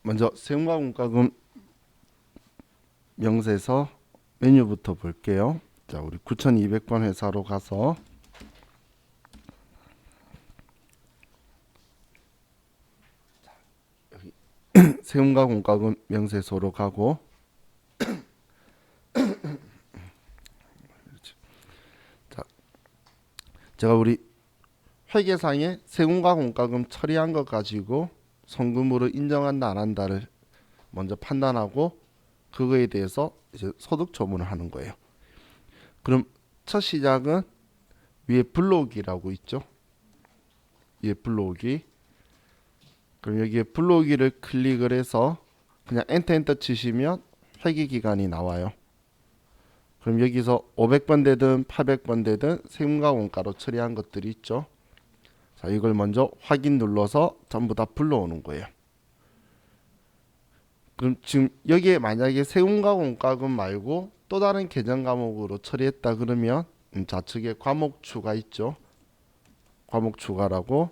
먼저 세금과공과금 명세서 메뉴부터 볼게요. 자, 우리 9200번 회사로 가서 세금과공과금 명세서로 가고 자, 제가 우리 회계상에 세금과공과금 처리한 것 가지고 성금으로 인정한다 안 한다를 먼저 판단하고 그거에 대해서 이제 소득 조문을 하는 거예요. 그럼 첫 시작은 위에 불러오기라고 있죠. 위에 불러오기. 그럼 여기에 불러오기를 클릭을 해서 그냥 엔터 치시면 회계 기간이 나와요. 그럼 여기서 500번 되든 800번 되든 세금과 원가로 처리한 것들이 있죠. 자, 이걸 먼저 확인 눌러서 전부 다 불러오는 거예요. 그럼 지금 여기에 만약에 세금과 원가금 말고 또 다른 계정 과목으로 처리했다 그러면 좌측에 과목 추가 있죠. 과목 추가라고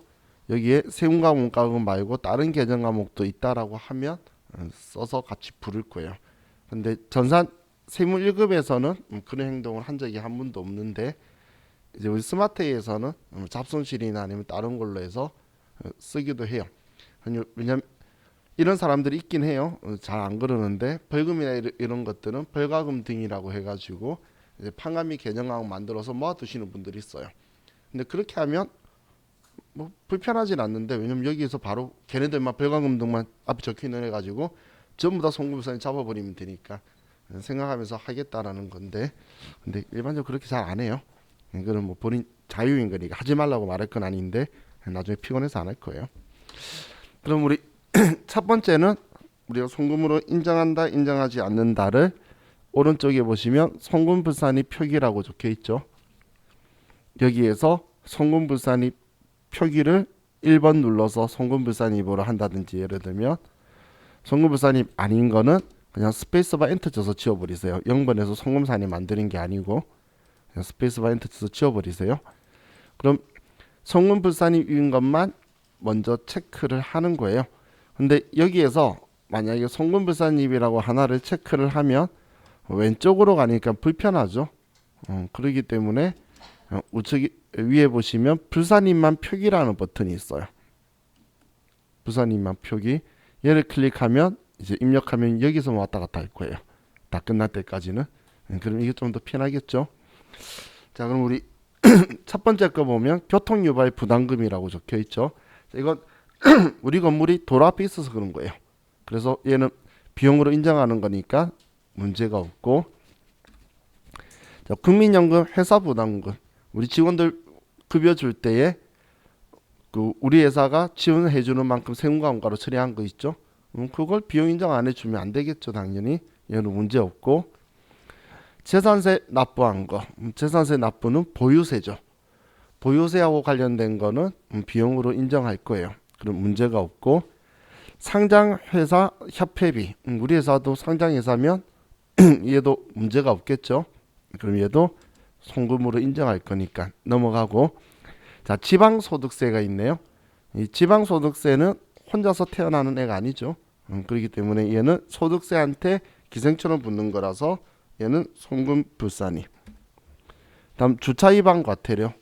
여기에 세금과 원가금 말고 다른 계정 과목도 있다라고 하면 써서 같이 부를 거예요. 근데 전산 세무 1급에서는 그런 행동을 한 적이 한 번도 없는데 이제 우리 스마트에서는 잡손실이나 아니면 다른 걸로 해서 쓰기도 해요. 왜냐면 이런 사람들이 있긴 해요. 잘 안 그러는데 벌금이나 이런 것들은 벌과금 등이라고 해가지고 이제 판관비 계정하고 만들어서 모아두시는 분들이 있어요. 근데 그렇게 하면 뭐 불편하진 않는데 왜냐면 여기에서 바로 걔네들만 벌과금 등만 앞에 적혀있는 해가지고 전부 다 송금부산이 잡아버리면 되니까 생각하면서 하겠다라는 건데 근데 일반적으로 그렇게 잘 안 해요. 이거는 뭐 본인 자유인 거니까 하지 말라고 말할 건 아닌데 나중에 피곤해서 안 할 거예요. 그럼 우리 첫 번째는 우리가 송금으로 인정한다 인정하지 않는다를 오른쪽에 보시면 송금불산입 표기라고 적혀 있죠. 여기에서 송금불산입 표기를 1번 눌러서 송금불산입으로 한다든지 예를 들면 송금불산입 아닌 거는 그냥 스페이스바 엔터 쳐서 지워버리세요. 0번에서 송금산입 만드는 게 아니고 그냥 스페이스바 엔터 쳐서 지워버리세요. 그럼 송금불산입인 것만 먼저 체크를 하는 거예요. 근데 여기에서 만약에 송금불산입이라고 하나를 체크를 하면 왼쪽으로 가니까 불편하죠. 그렇기 때문에 우측 위에 보시면 불산입만 표기라는 버튼이 있어요. 불산입만 표기. 얘를 클릭하면 이제 입력하면 여기서 왔다 갔다 할 거예요. 다 끝날 때까지는. 그럼 이게 좀 더 편하겠죠. 자, 그럼 우리 첫 번째 거 보면 교통유발 부담금이라고 적혀 있죠. 이건 우리 건물이 도로 앞에 있어서 그런 거예요. 그래서 얘는 비용으로 인정하는 거니까 문제가 없고, 자, 국민연금 회사 부담금 우리 직원들 급여 줄 때에 그 우리 회사가 지원해 주는 만큼 세금과 원가로 처리한 거 있죠. 그걸 비용 인정 안 해주면 안 되겠죠. 당연히 얘는 문제 없고, 재산세 납부한 거 재산세 납부는 보유세죠. 보유세하고 관련된 거는 비용으로 인정할 거예요. 그럼 문제가 없고, 상장회사 협회비 우리 회사도 상장회사면 얘도 문제가 없겠죠. 그럼 얘도 송금으로 인정할 거니까 넘어가고, 자, 지방소득세가 있네요. 이 지방소득세는 혼자서 태어나는 애가 아니죠. 그렇기 때문에 얘는 소득세한테 기생처럼 붙는 거라서 얘는 송금불산입. 다음 주차위반 과태료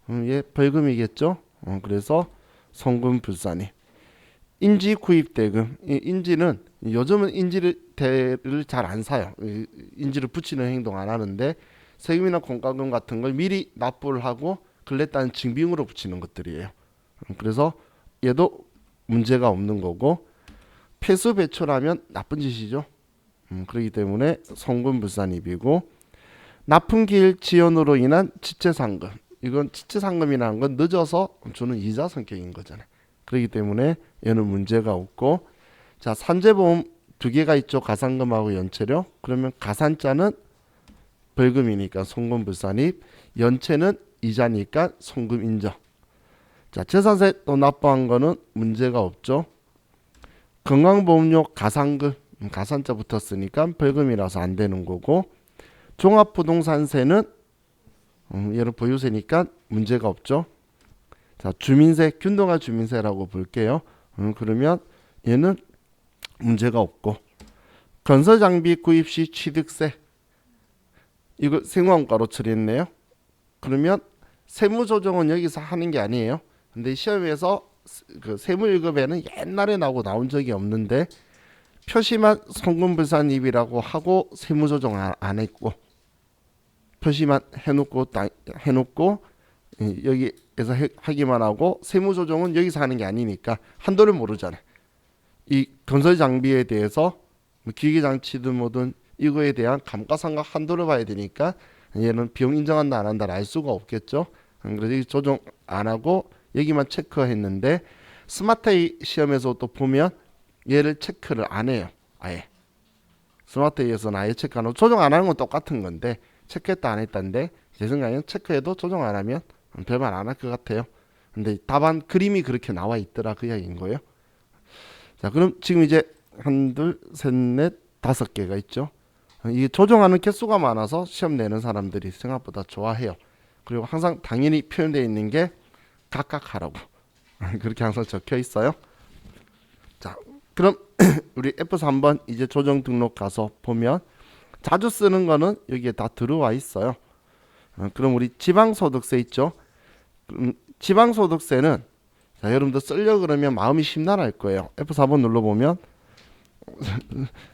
얘 벌금이겠죠. 그래서 송금불산입. 인지구입대금 인지는 요즘은 인지를 잘 안 사요. 인지를 붙이는 행동 안 하는데 세금이나 공과금 같은 걸 미리 납부를 하고 그랬다는 증빙으로 붙이는 것들이에요. 그래서 얘도 문제가 없는 거고, 폐수 배출하면 나쁜 짓이죠. 그렇기 때문에 송금불산입이고, 납품기일 지연으로 인한 지체상금 이건 지체상금이라는 건 늦어서 주는 이자 성격인 거잖아요. 그렇기 때문에 얘는 문제가 없고, 자, 산재보험 두 개가 있죠. 가산금하고 연체료. 그러면 가산자는 벌금이니까 송금불산입, 연체는 이자니까 송금 인정. 자, 재산세 또 납부한 거는 문제가 없죠. 건강보험료 가산금 가산자 붙었으니까 벌금이라서 안 되는 거고, 종합부동산세는 얘는 보유세니까 문제가 없죠. 자, 주민세 균등한 주민세라고 볼게요. 그러면 얘는 문제가 없고, 건설장비 구입 시 취득세, 이거 생활원가로 처리했네요. 그러면 세무조정은 여기서 하는 게 아니에요. 근데 시험에서 그 세무1급에는 옛날에 나온 적이 없는데 표시만 송금불산입이라고 하고 세무조정 안 했고, 표시만 해놓고 여기에서 하기만 하고 세무조정은 여기서 하는 게 아니니까 한도를 모르잖아요. 이 건설장비에 대해서 뭐 기계장치든 뭐든 이거에 대한 감가상각 한도를 봐야 되니까 얘는 비용 인정한다 안 한다를 알 수가 없겠죠. 그래서 이 조정 안 하고 여기만 체크했는데 스마트A 시험에서 또 보면 얘를 체크를 안 해요. 아예 스마트A에서는 아예 체크 안 하고, 조정 안 하는 건 똑같은 건데 체크했다 안 했다인데 제 생각에는 체크해도 조정 안 하면 별말 안 할 것 같아요. 근데 답안 그림이 그렇게 나와 있더라, 그 이야기인 거예요. 자, 그럼 지금 이제 한, 둘, 셋, 넷, 다섯 개가 있죠. 이게 조정하는 개수가 많아서 시험 내는 사람들이 생각보다 좋아해요. 그리고 항상 당연히 표현되어 있는 게 각각 하라고 그렇게 항상 적혀 있어요. 자, 그럼 우리 F3 한번 이제 조정 등록 가서 보면 자주 쓰는 거는 여기에 다 들어와 있어요. 그럼 우리 지방소득세 있죠. 지방소득세는, 자, 여러분들 쓰려고 그러면 마음이 심란할 거예요. F4번 눌러보면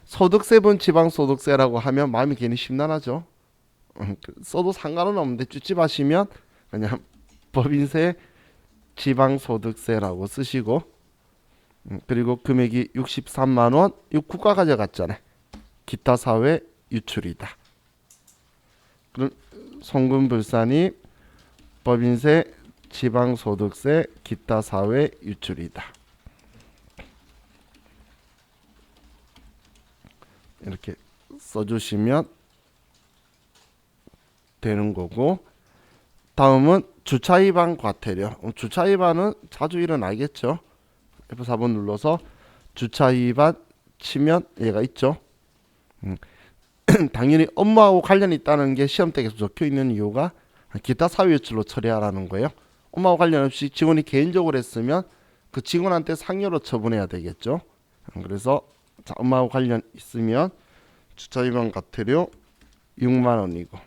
소득세분 지방소득세라고 하면 마음이 괜히 심란하죠. 써도 상관은 없는데 쭈찝하시면 그냥 법인세 지방소득세라고 쓰시고, 그리고 금액이 63만원, 이거 국가 가져갔잖아요. 기타 사회 유출이다. 그럼 송금불산이 법인세 지방소득세 기타 사회 유출이다. 이렇게 써주시면 되는 거고, 다음은 주차위반 과태료. 주차위반은 자주 일어나겠죠. F4번 눌러서 주차위반 치면 얘가 있죠. 당연히 업무하고 관련이 있다는 게 시험 때 계속 적혀 있는 이유가 기타 사회 유출로 처리하라는 거예요. 업무하고 관련 없이 직원이 개인적으로 했으면 그 직원한테 상여로 처분해야 되겠죠. 그래서 자, 업무하고 관련 있으면 주차위반 과태료 6만 원이고,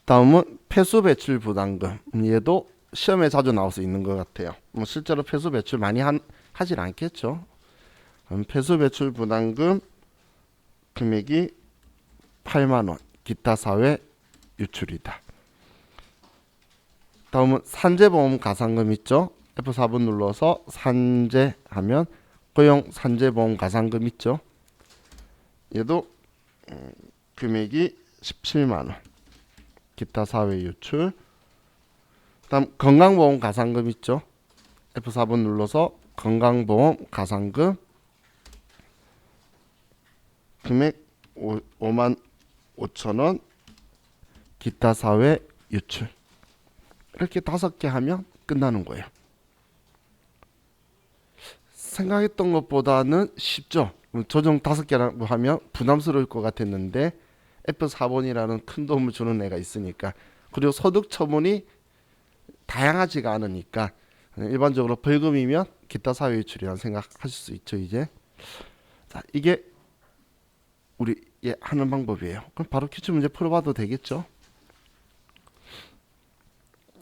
다음은 폐수 배출 부담금. 얘도 시험에 자주 나올 수 있는 것 같아요. 뭐 실제로 폐수 배출 많이 하진 않겠죠. 폐수 배출 부담금 금액이 8만 원, 기타 사회 유출이다. 다음은 산재보험 가산금 있죠. F4번 눌러서 산재하면 고용 산재보험 가산금 있죠. 얘도 금액이 17만 원, 기타 사회 유출. 다음 건강보험 가산금 있죠. F4번 눌러서 건강보험 가산금 금액 5만 5천 원, 기타 사회 유출. 이렇게 5개 하면 끝나는 거예요. 생각했던 것보다는 쉽죠. 조정 5개라고 하면 부담스러울 것 같았는데 F4번이라는 큰 도움을 주는 애가 있으니까, 그리고 소득 처분이 다양하지가 않으니까 일반적으로 벌금이면 기타 사회 유출이라는 생각하실 수 있죠. 이제 자, 이게 우리 하는 방법이에요. 그럼 바로 퀴즈 문제 풀어봐도 되겠죠.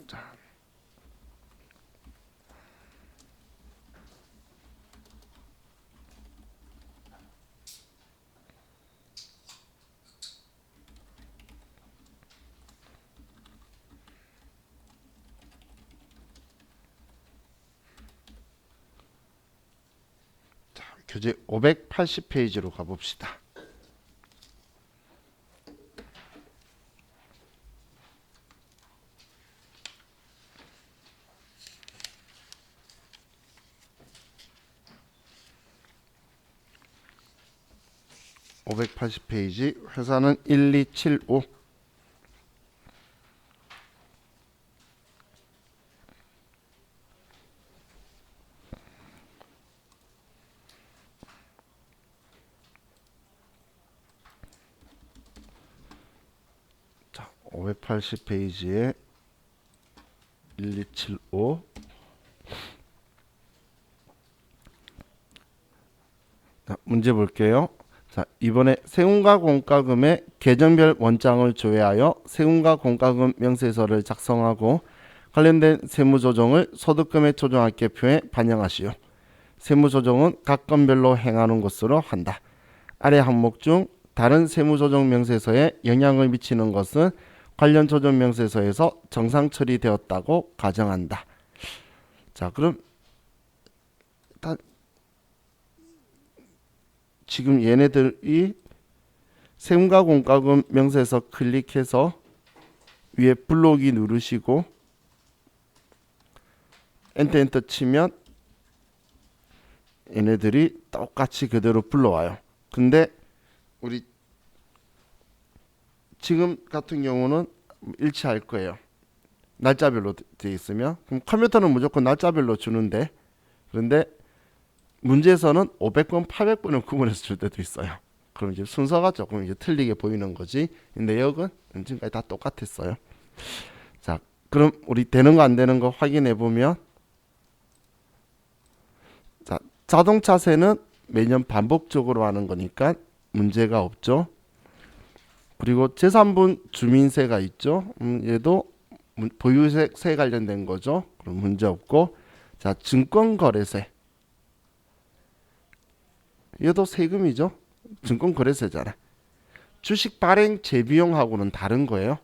자, 교재 580페이지로 가봅시다. (580페이지) 회사는 1275. 자, 580페이지에 1275. 자, 문제 볼게요. 자, 이번에 세금과 공과금의 계정별 원장을 조회하여 세금과 공과금 명세서를 작성하고 관련된 세무조정을 소득금액 조정학계표에 반영하시오. 세무조정은 각 건별로 행하는 것으로 한다. 아래 항목 중 다른 세무조정 명세서에 영향을 미치는 것은 관련 조정 명세서에서 정상 처리되었다고 가정한다. 자, 그럼 지금 얘네들이 세금과 공과금 명세서 클릭해서 위에 블록이 누르시고 엔터 치면 얘네들이 똑같이 그대로 불러와요. 근데 우리 지금 같은 경우는 일치할 거예요. 날짜별로 되어 있으면 그럼 컴퓨터는 무조건 날짜별로 주는데, 그런데 문제에서는 500번, 800번을 구분해서 줄 때도 있어요. 그럼 이제 순서가 조금 이제 틀리게 보이는 거지. 내역은 지금까지 다 똑같았어요. 자, 그럼 우리 되는 거 안 되는 거 확인해 보면, 자, 자동차세는 매년 반복적으로 하는 거니까 문제가 없죠. 그리고 재산분 주민세가 있죠. 얘도 보유세 관련된 거죠. 그럼 문제 없고, 자, 증권거래세. 얘도 세금이죠. 증권거래세잖아. 주식 발행 재비용하고는 다른 거예요.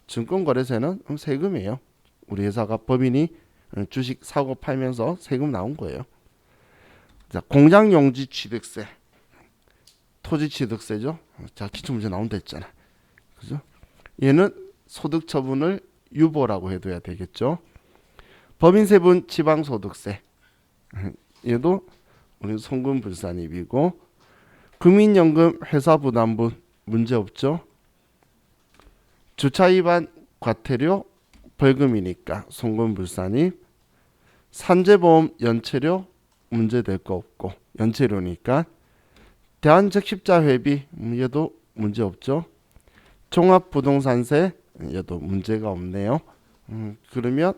증권거래세는 세금이에요. 우리 회사가 법인이 주식 사고 팔면서 세금 나온 거예요. 자, 공장용지 취득세, 토지 취득세죠. 자, 기출문제 나온다 했잖아. 그죠? 얘는 소득 처분을 유보라고 해둬야 되겠죠. 법인세분 지방소득세, 얘도 우리 송금불산입이고, 국민연금 회사부담분 문제 없죠. 주차위반 과태료 벌금이니까 송금불산입. 산재보험 연체료 문제될 거 없고 연체료니까. 대한적십자회비 얘도 문제 없죠. 종합부동산세 얘도 문제가 없네요. 그러면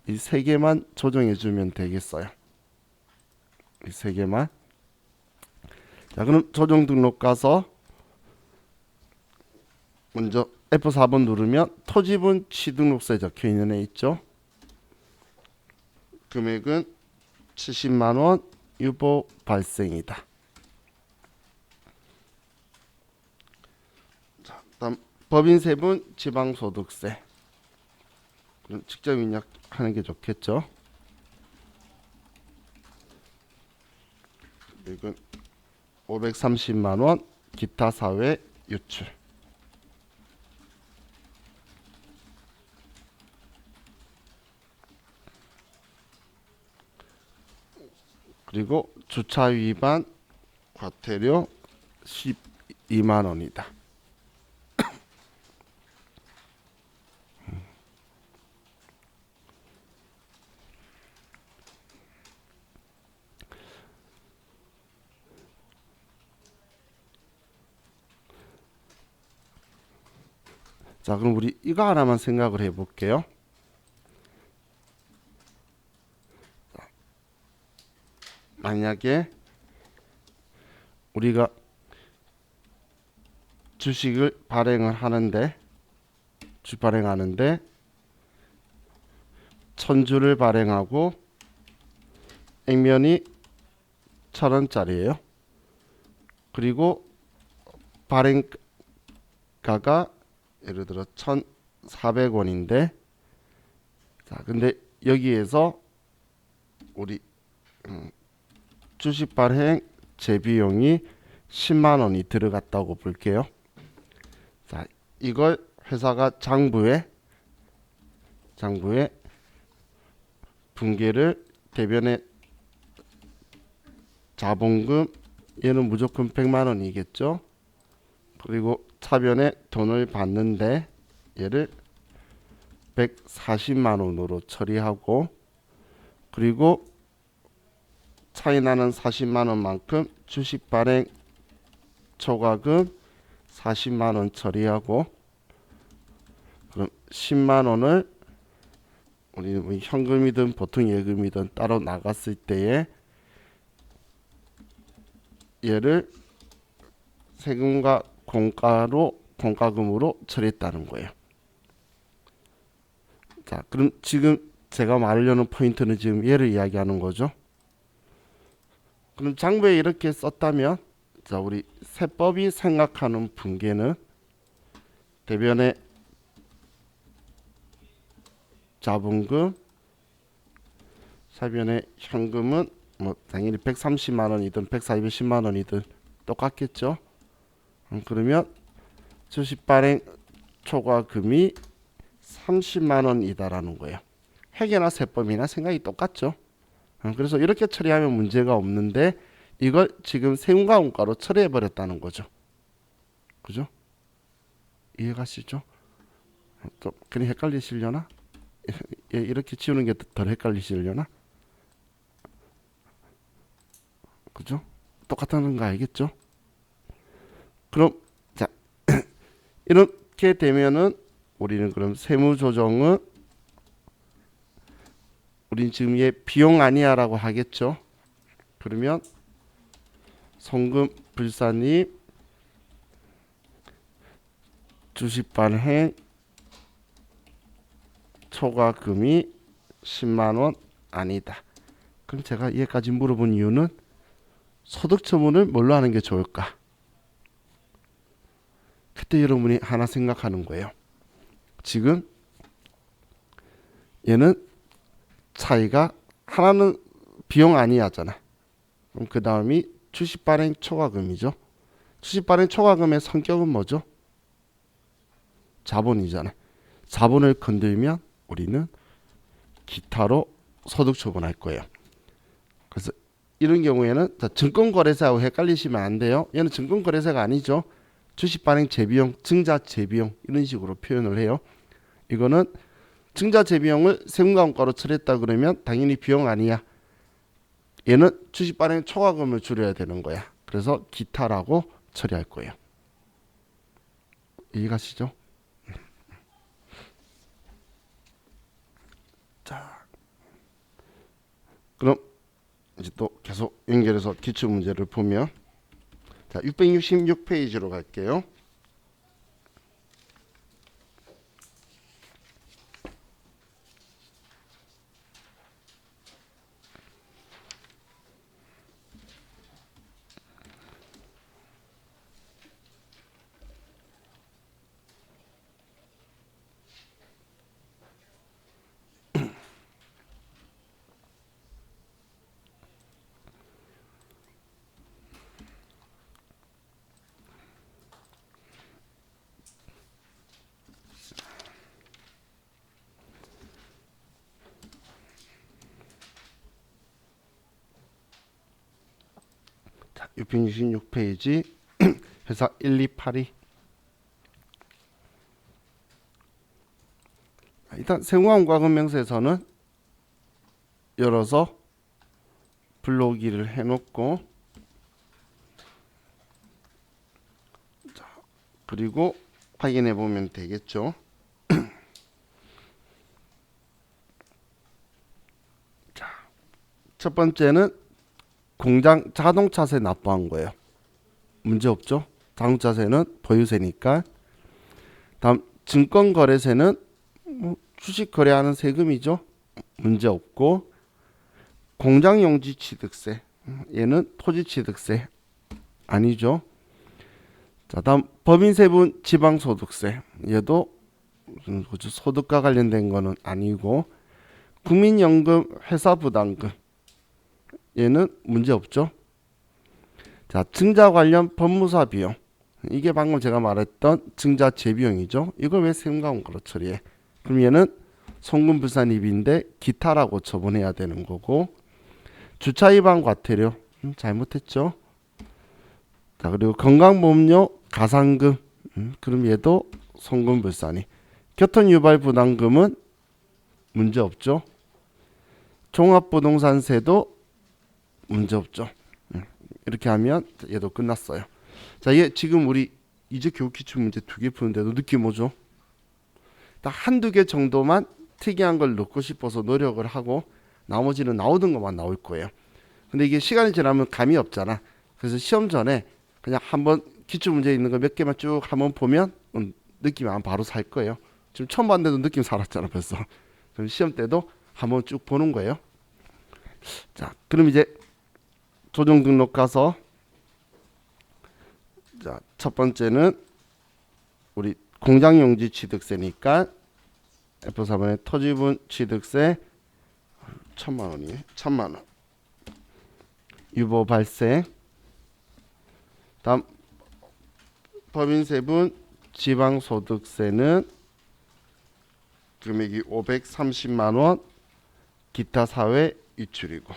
이 세 개만 조정해 주면 되겠어요. 이 세 개만. 자, 그럼 조정 등록 가서 먼저 F4번 누르면 토지분 취등록세 적혀 있는 애 있죠. 금액은 70만 원 유보 발생이다. 자, 다음 법인세분 지방소득세. 그럼 직접 입력하는 게 좋겠죠. 이건 530만 원 기타 사회 유출. 그리고 주차 위반 과태료 12만 원이다. 자, 그럼 우리 이거 하나만 생각을 해볼게요. 만약에 우리가 주식을 발행하는데 1000주를 발행하고 액면이 1000원짜리예요. 그리고 발행가가 예를 들어 1,400원인데, 자, 근데 여기에서 우리 주식 발행 재비용이 10만 원이 들어갔다고 볼게요. 자, 이걸 회사가 장부에 분계를 대변에 자본금 얘는 무조건 100만 원이겠죠. 그리고 차변에 돈을 받는데 얘를 140만 원으로 처리하고, 그리고 차이 나는 40만 원만큼 주식 발행 초과금 40만 원 처리하고, 그럼 10만 원을 우리 뭐 현금이든 보통 예금이든 따로 나갔을 때에 얘를 세금과 공과금으로 처리했다는 거예요. 자, 그럼 지금 제가 말하려는 포인트는 지금 얘를 이야기하는 거죠. 그럼 장부에 이렇게 썼다면, 자, 우리 세법이 생각하는 분계는 대변의 자본금, 사변의 현금은 뭐 당연히 130만 원이든 140만 원이든 똑같겠죠. 그러면 주식 발행 초과금이 30만 원이다라는 거예요. 회계나 세법이나 생각이 똑같죠. 그래서 이렇게 처리하면 문제가 없는데 이걸 지금 세금과 원가로 처리해 버렸다는 거죠. 그죠? 이해가시죠? 좀 그냥 헷갈리시려나? 이렇게 지우는 게 덜 헷갈리시려나? 그죠? 똑같다는 거 알겠죠? 그럼 자 이렇게 되면은 우리는 그럼 세무조정은 우린 지금 얘 비용 아니야라고 하겠죠? 그러면 송금 불산입 주식 발행 초과금이 10만 원 아니다. 그럼 제가 얘까지 물어본 이유는 소득 처분을 뭘로 하는 게 좋을까? 그때 여러분이 하나 생각하는 거예요. 지금 얘는 차이가 하나는 비용 아니야잖아. 그럼 그 다음이 주식 발행 초과금이죠. 주식 발행 초과금의 성격은 뭐죠? 자본이잖아. 자본을 건들면 우리는 기타로 소득 처분할 거예요. 그래서 이런 경우에는 증권거래사하고 헷갈리시면 안 돼요. 얘는 증권거래사가 아니죠. 주식 발행 재비용, 증자 재비용 이런 식으로 표현을 해요. 이거는 증자 재비용을 세금과 원가로 처리했다 그러면 당연히 비용 아니야. 얘는 주식 발행 초과금을 줄여야 되는 거야. 그래서 기타라고 처리할 거예요. 이해가시죠? 자, 그럼 이제 또 계속 연결해서 기출 문제를 보면, 자, 666페이지로 갈게요. 자, 666페이지 회사 1282. 일단 세무과금 명세서는 열어서 불러오기를 해놓고, 자, 그리고 확인해 보면 되겠죠. 자, 첫 번째는 공장 자동차세 납부한 거예요. 문제 없죠? 자동차세는 보유세니까. 다음 증권거래세는 주식 거래하는 세금이죠. 문제 없고, 공장용지 취득세, 얘는 토지취득세 아니죠. 자, 다음 법인세분 지방소득세, 얘도 소득과 관련된 거는 아니고, 국민연금 회사부담금, 얘는 문제 없죠. 자, 증자 관련 법무사 비용, 이게 방금 제가 말했던 증자 재비용이죠. 이걸 왜 세금과 원가로 처리해? 그럼 얘는 송금불산입인데 기타라고 처분해야 되는 거고, 주차 위반 과태료 잘못했죠. 자, 그리고 건강보험료 가산금, 그럼 얘도 송금불산이. 교통유발 부담금은 문제 없죠. 종합부동산세도 문제 없죠. 이렇게 하면 얘도 끝났어요. 자, 얘 지금 우리 이제 교육 기출 문제 2개 푸는데도 느낌 오죠? 딱 한두 개 정도만 특이한 걸 넣고 싶어서 노력을 하고 나머지는 나오던 것만 나올 거예요. 근데 이게 시간이 지나면 감이 없잖아. 그래서 시험 전에 그냥 한번 기출문제 있는 거 몇 개만 쭉 한번 보면 느낌이 아마 바로 살 거예요. 지금 처음 봤는데도 느낌 살았잖아 벌써. 그럼 시험 때도 한번 쭉 보는 거예요. 자, 그럼 이제 조정 등록 가서 자, 첫 번째는 우리 공장용지 취득세니까 F4번에 토지분 취득세 1,000만 원이에요. 1,000만 원. 유보 발생. 다음 법인세분 지방소득세는 금액이 530만 원. 기타 사회 유출이고.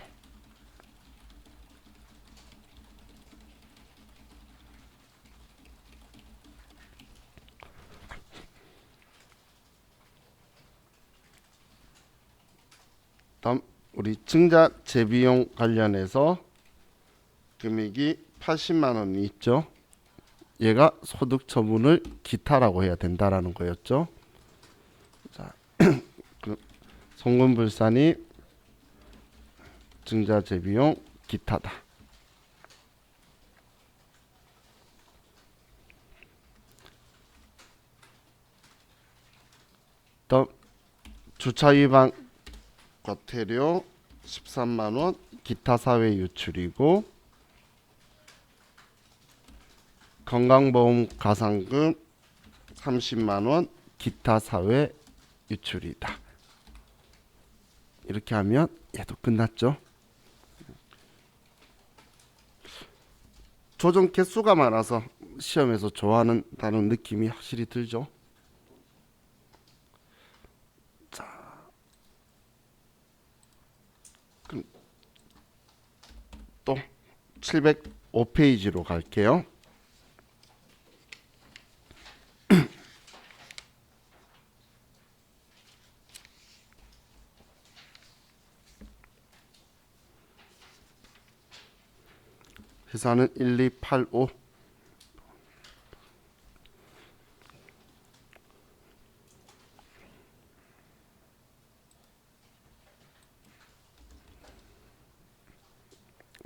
다음 우리 증자 재비용 관련해서 금액이 80만 원이 있죠. 얘가 소득 처분을 기타라고 해야 된다라는 거였죠. 자, 송금불산이 증자 재비용 기타다. 또 주차 위반 과태료 13만 원, 기타 사회 유출이고, 건강보험 가상금 30만 원, 기타 사회 유출이다. 이렇게 하면 얘도 끝났죠. 조정 개수가 많아서 시험에서 좋아하는다는 느낌이 확실히 들죠. 자, 그럼 또 705페이지로 갈게요. 회사는 1285.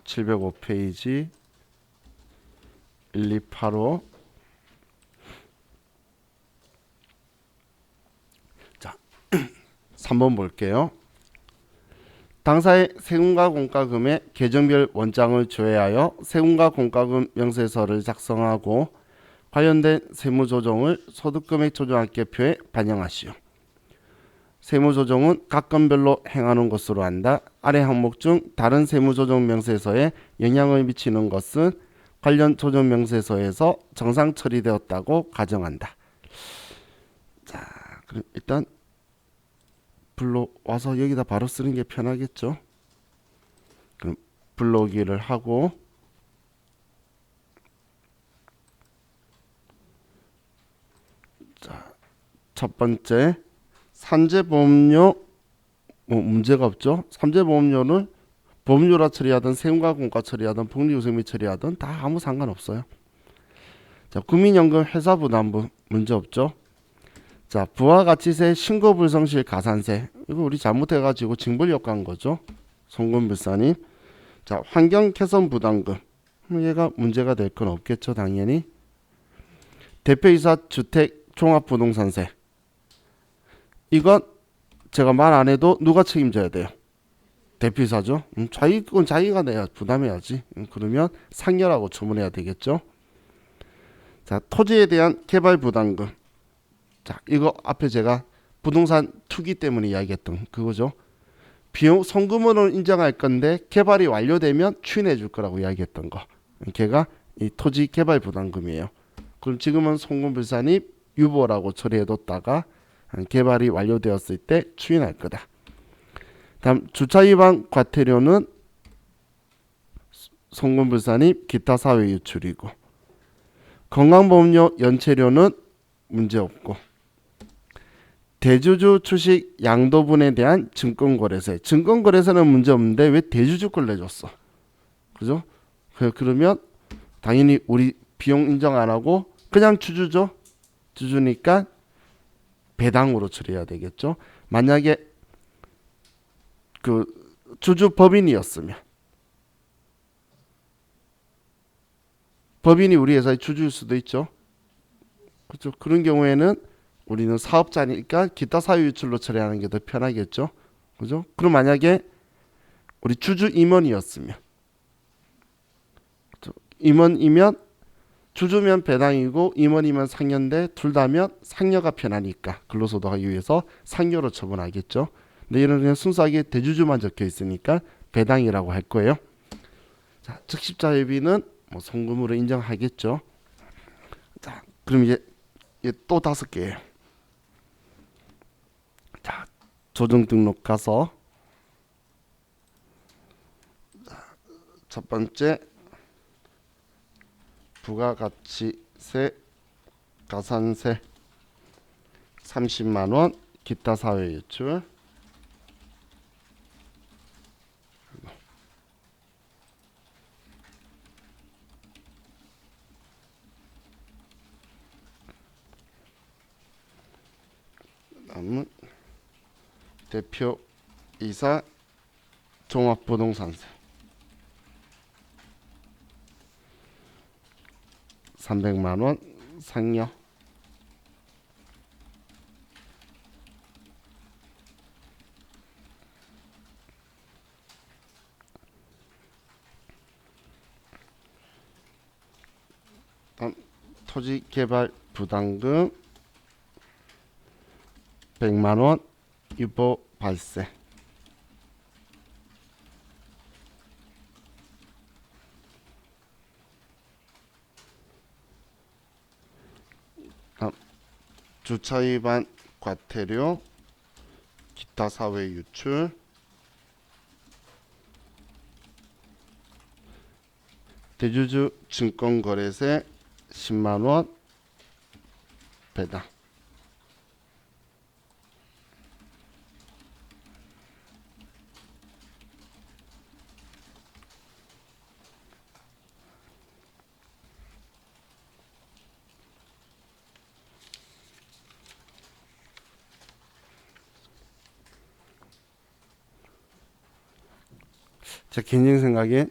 (705페이지) 1285. 자, 3번 볼게요. 당사의 세금과 공과금의 계정별 원장을 조회하여 세금과 공과금 명세서를 작성하고 관련된 세무조정을 소득금액 조정학계표에 반영하시오. 세무조정은 각 건별로 행하는 것으로 한다. 아래 항목 중 다른 세무조정 명세서에 영향을 미치는 것은 관련 조정 명세서에서 정상 처리되었다고 가정한다. 자, 그럼 일단 불러와서 여기다 바로 쓰는 게 편하겠죠. 그럼 불러오기를 하고, 자, 첫 번째 산재보험료 문제가 없죠. 산재보험료는 보험료라 처리하든 세금과 공과 처리하든 복리후생비 처리하든 다 아무 상관없어요. 자, 국민연금 회사부담부 문제 없죠. 자, 부가가치세 신고불성실 가산세, 이거 우리 잘못해가지고 징벌효과인 거죠. 송금불산이. 자, 환경개선부담금, 얘가 문제가 될 건 없겠죠, 당연히. 대표이사 주택 종합부동산세, 이건 제가 말 안 해도 누가 책임져야 돼요? 대표이사죠. 자기건 자기가 내야 부담해야지. 그러면 상여라고 처분해야 되겠죠. 자, 토지에 대한 개발부담금. 자, 이거 앞에 제가 부동산 투기 때문에 이야기했던 그거죠. 비용 송금으로 인정할 건데 개발이 완료되면 추인해 줄 거라고 이야기했던 거. 걔가 이 토지 개발 부담금이에요. 그럼 지금은 송금불산이 유보라고 처리해뒀다가 개발이 완료되었을 때 추인할 거다. 다음 주차 위반 과태료는 송금불산이 기타 사회 유출이고, 건강보험료 연체료는 문제 없고, 대주주 주식 양도분에 대한 증권거래세, 증권거래세는 문제 없는데 왜 대주주 걸 내줬어? 그죠? 그러면 당연히 우리 비용 인정 안 하고 그냥 주주죠. 주주니까 배당으로 처리해야 되겠죠. 만약에 그 주주 법인이었으면 법인이 우리 회사의 주주일 수도 있죠. 그렇죠. 그런 경우에는 우리는 사업자니까 기타 사유 유출로 처리하는 게 더 편하겠죠. 그죠? 그럼 만약에 우리 주주 임원이었으면, 그죠? 임원이면 주주면 배당이고 임원이면 상여인데 둘 다면 상여가 편하니까 근로소득하기 위해서 상여로 처분하겠죠. 근데 이런 그냥 순수하게 대주주만 적혀 있으니까 배당이라고 할 거예요. 자, 즉십자회비는 뭐 송금으로 인정하겠죠. 자, 그럼 이제 또 5개예요. 자, 조정 등록 가서 첫 번째 부가가치세, 가산세 30만 원, 기타 사회 유출. 다음은 대표이사 종합부동산세 300만 원 상여. 다음 토지개발 부담금 100만 원 유보 발세. 다음 주차 위반 과태료, 기타 사회 유출, 대주주 증권거래세 10만 원 배당. 제 개인적인 생각엔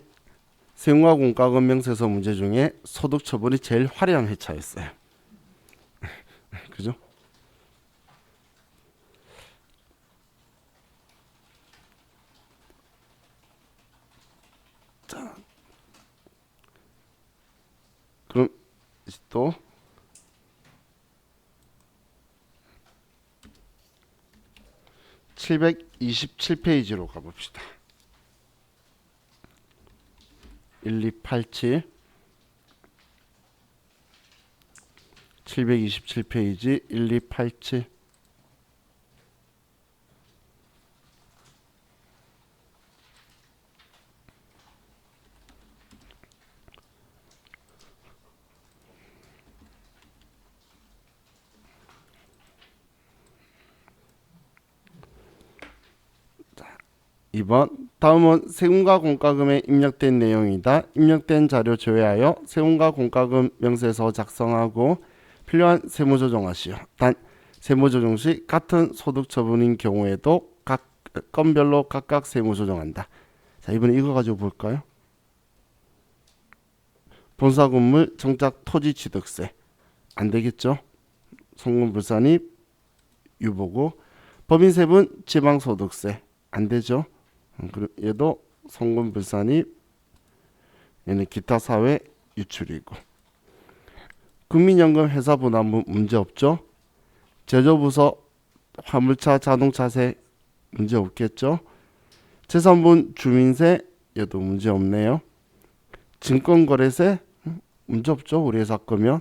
세무와 공과금 명세서 문제 중에 소득 처분이 제일 화려한 회차였어요. 그죠? 자, 그럼 또 727페이지로 가봅시다. 1287 727페이지 1287. 자, 2번 다음은 세금과 공과금에 입력된 내용이다. 입력된 자료 조회하여 세금과 공과금 명세서 작성하고 필요한 세무조정하시오. 단 세무조정 시 같은 소득 처분인 경우에도 각 건별로 각각 세무조정한다. 자, 이번에 이거 가지고 볼까요? 본사 건물 정착 토지 취득세 안 되겠죠? 송금불산입 유보고 법인세분 지방소득세 안 되죠? 그리고 얘도 송금불산입, 얘는 기타 사회 유출이고 국민연금 회사 부담분 문제 없죠? 제조부서 화물차 자동차세 문제 없겠죠? 재산분 주민세 얘도 문제 없네요. 증권거래세 문제 없죠? 우리 회사 거면.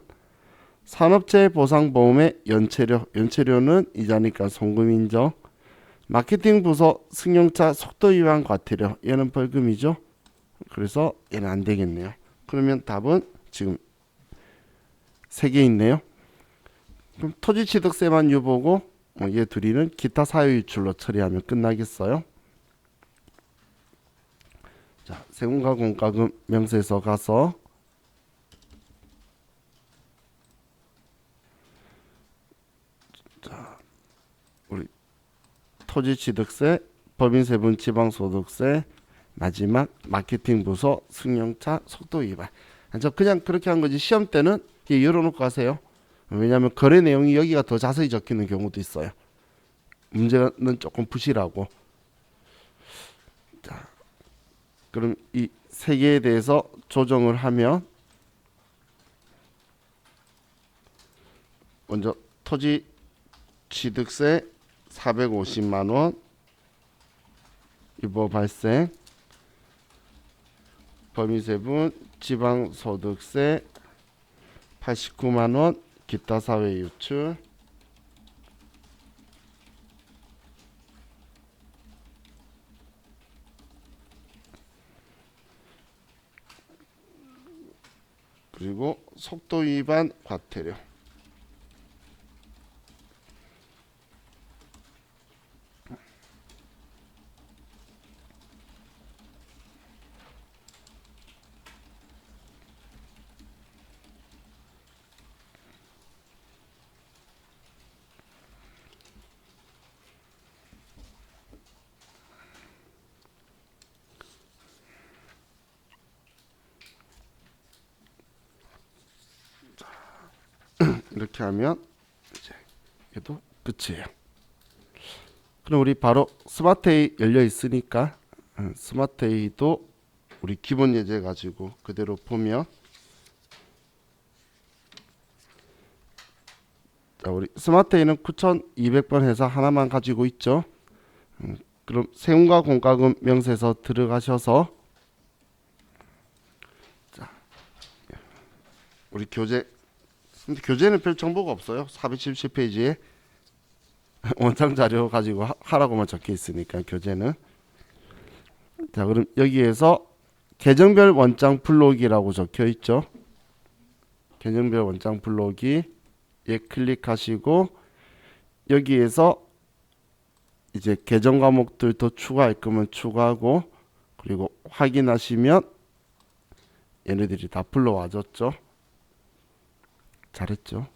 산업재해 보상보험의 연체료는 이자니까 송금 인정. 마케팅 부서 승용차 속도 위반 과태료 얘는 벌금이죠. 그래서 얘는 안 되겠네요. 그러면 답은 지금 3개 있네요. 그럼 토지취득세만 유보고 얘 둘이는 기타 사유유출로 처리하면 끝나겠어요. 자, 세금과 공과금 명세서 가서 자, 우리 토지취득세, 법인세분 지방소득세, 마지막 마케팅 부서 승용차 속도 위반. 저 그냥 그렇게 한 거지 시험 때는 열어놓고 하세요. 왜냐하면 거래 내용이 여기가 더 자세히 적히는 경우도 있어요. 문제는 조금 부실하고. 자, 그럼 이 세 개에 대해서 조정을 하면 먼저 토지 취득세 450만 원 유보 발생, 법인세분 지방소득세 89만 원 기타 사회 유출, 그리고 속도 위반 과태료. 이렇게 하면 이제 얘도 끝이에요. 그럼 우리 바로 스마트A 열려 있으니까 스마트A도 우리 기본 예제 가지고 그대로 보면, 자, 우리 스마트A는 9200번 해서 하나만 가지고 있죠. 그럼 세금과 공과금 명세서 들어가셔서, 자, 우리 교재, 근데 교재는 별 정보가 없어요. 477페이지에 원장 자료 가지고 하라고만 적혀 있으니까 교재는. 자, 그럼 여기에서 계정별 원장 블록이라고 적혀 있죠. 계정별 원장 블록이 예 클릭하시고 여기에서 이제 계정 과목들 더 추가할 거면 추가하고, 그리고 확인하시면 얘네들이 다 불러와줬죠. 잘했죠.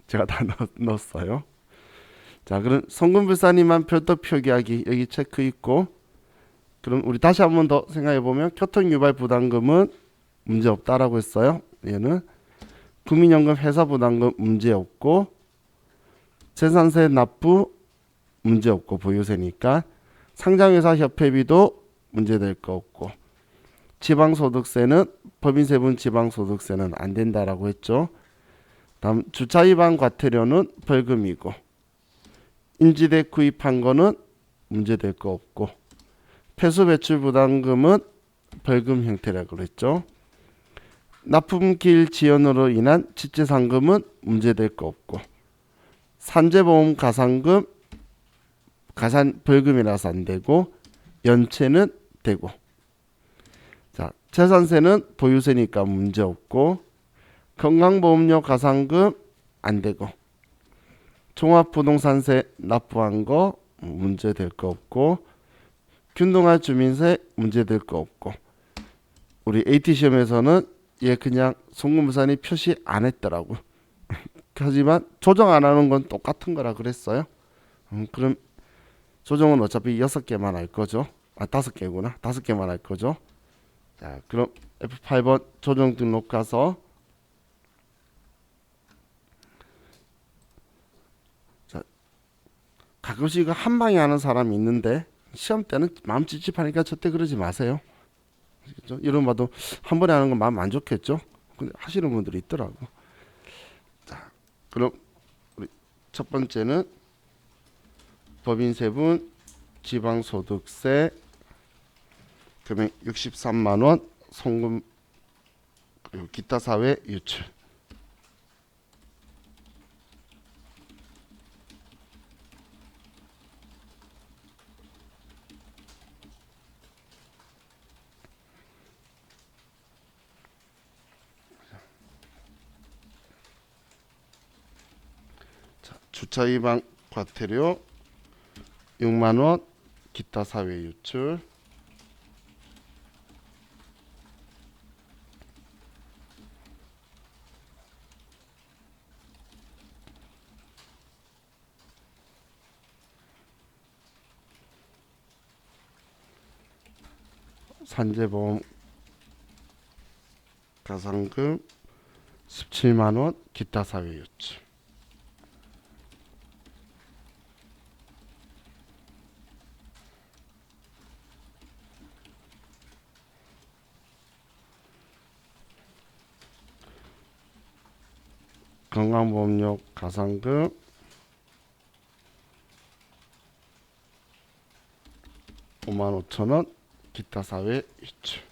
제가 다 넣었어요. 자, 그럼 송금불산이만 별도 표기하기 여기 체크 있고, 그럼 우리 다시 한번 더 생각해 보면 교통유발 부담금은 문제 없다라고 했어요. 얘는 국민연금 회사 부담금 문제 없고, 재산세 납부 문제 없고 보유세니까, 상장회사 협회비도 문제될 거 없고, 지방소득세는 법인세분 지방소득세는 안 된다라고 했죠. 다음 주차 위반 과태료는 벌금이고, 임지대 구입한 거는 문제될 거 없고, 폐수 배출 부담금은 벌금 형태라고 그랬죠. 납품길 지연으로 인한 지체상금은 문제될 거 없고, 산재보험 가산금 가산 벌금이라서 안 되고 연체는 되고, 자, 재산세는 보유세니까 문제 없고, 건강보험료 가산금 안 되고, 종합부동산세 납부한 거 문제 될 거 없고, 균등한 주민세 문제 될 거 없고, 우리 AT 시험에서는 얘 그냥 송금부산이 표시 안 했더라고. 하지만 조정 안 하는 건 똑같은 거라 그랬어요. 그럼 조정은 어차피 6개만 할 거죠. 아, 5개구나. 5개만 할 거죠. 자, 그럼 F8번 조정 등록 가서, 자, 가끔씩 이거 한 방에 하는 사람이 있는데 시험 때는 마음 찝찝하니까 절대 그러지 마세요. 그렇죠? 이런 봐도 한 번에 하는 건 마음 안 좋겠죠. 근데 하시는 분들이 있더라고. 자, 그럼 우리 첫 번째는 법인세분 지방소득세 금액 63만 원 송금, 그리고 기타 사회 유출. 자, 주차 위반 과태료 6만 원 기타 사회 유출. 산재보험 가산금 17만원 기타 사회 유치. 건강보험료 가산금 55,000원 기타 사회 유치.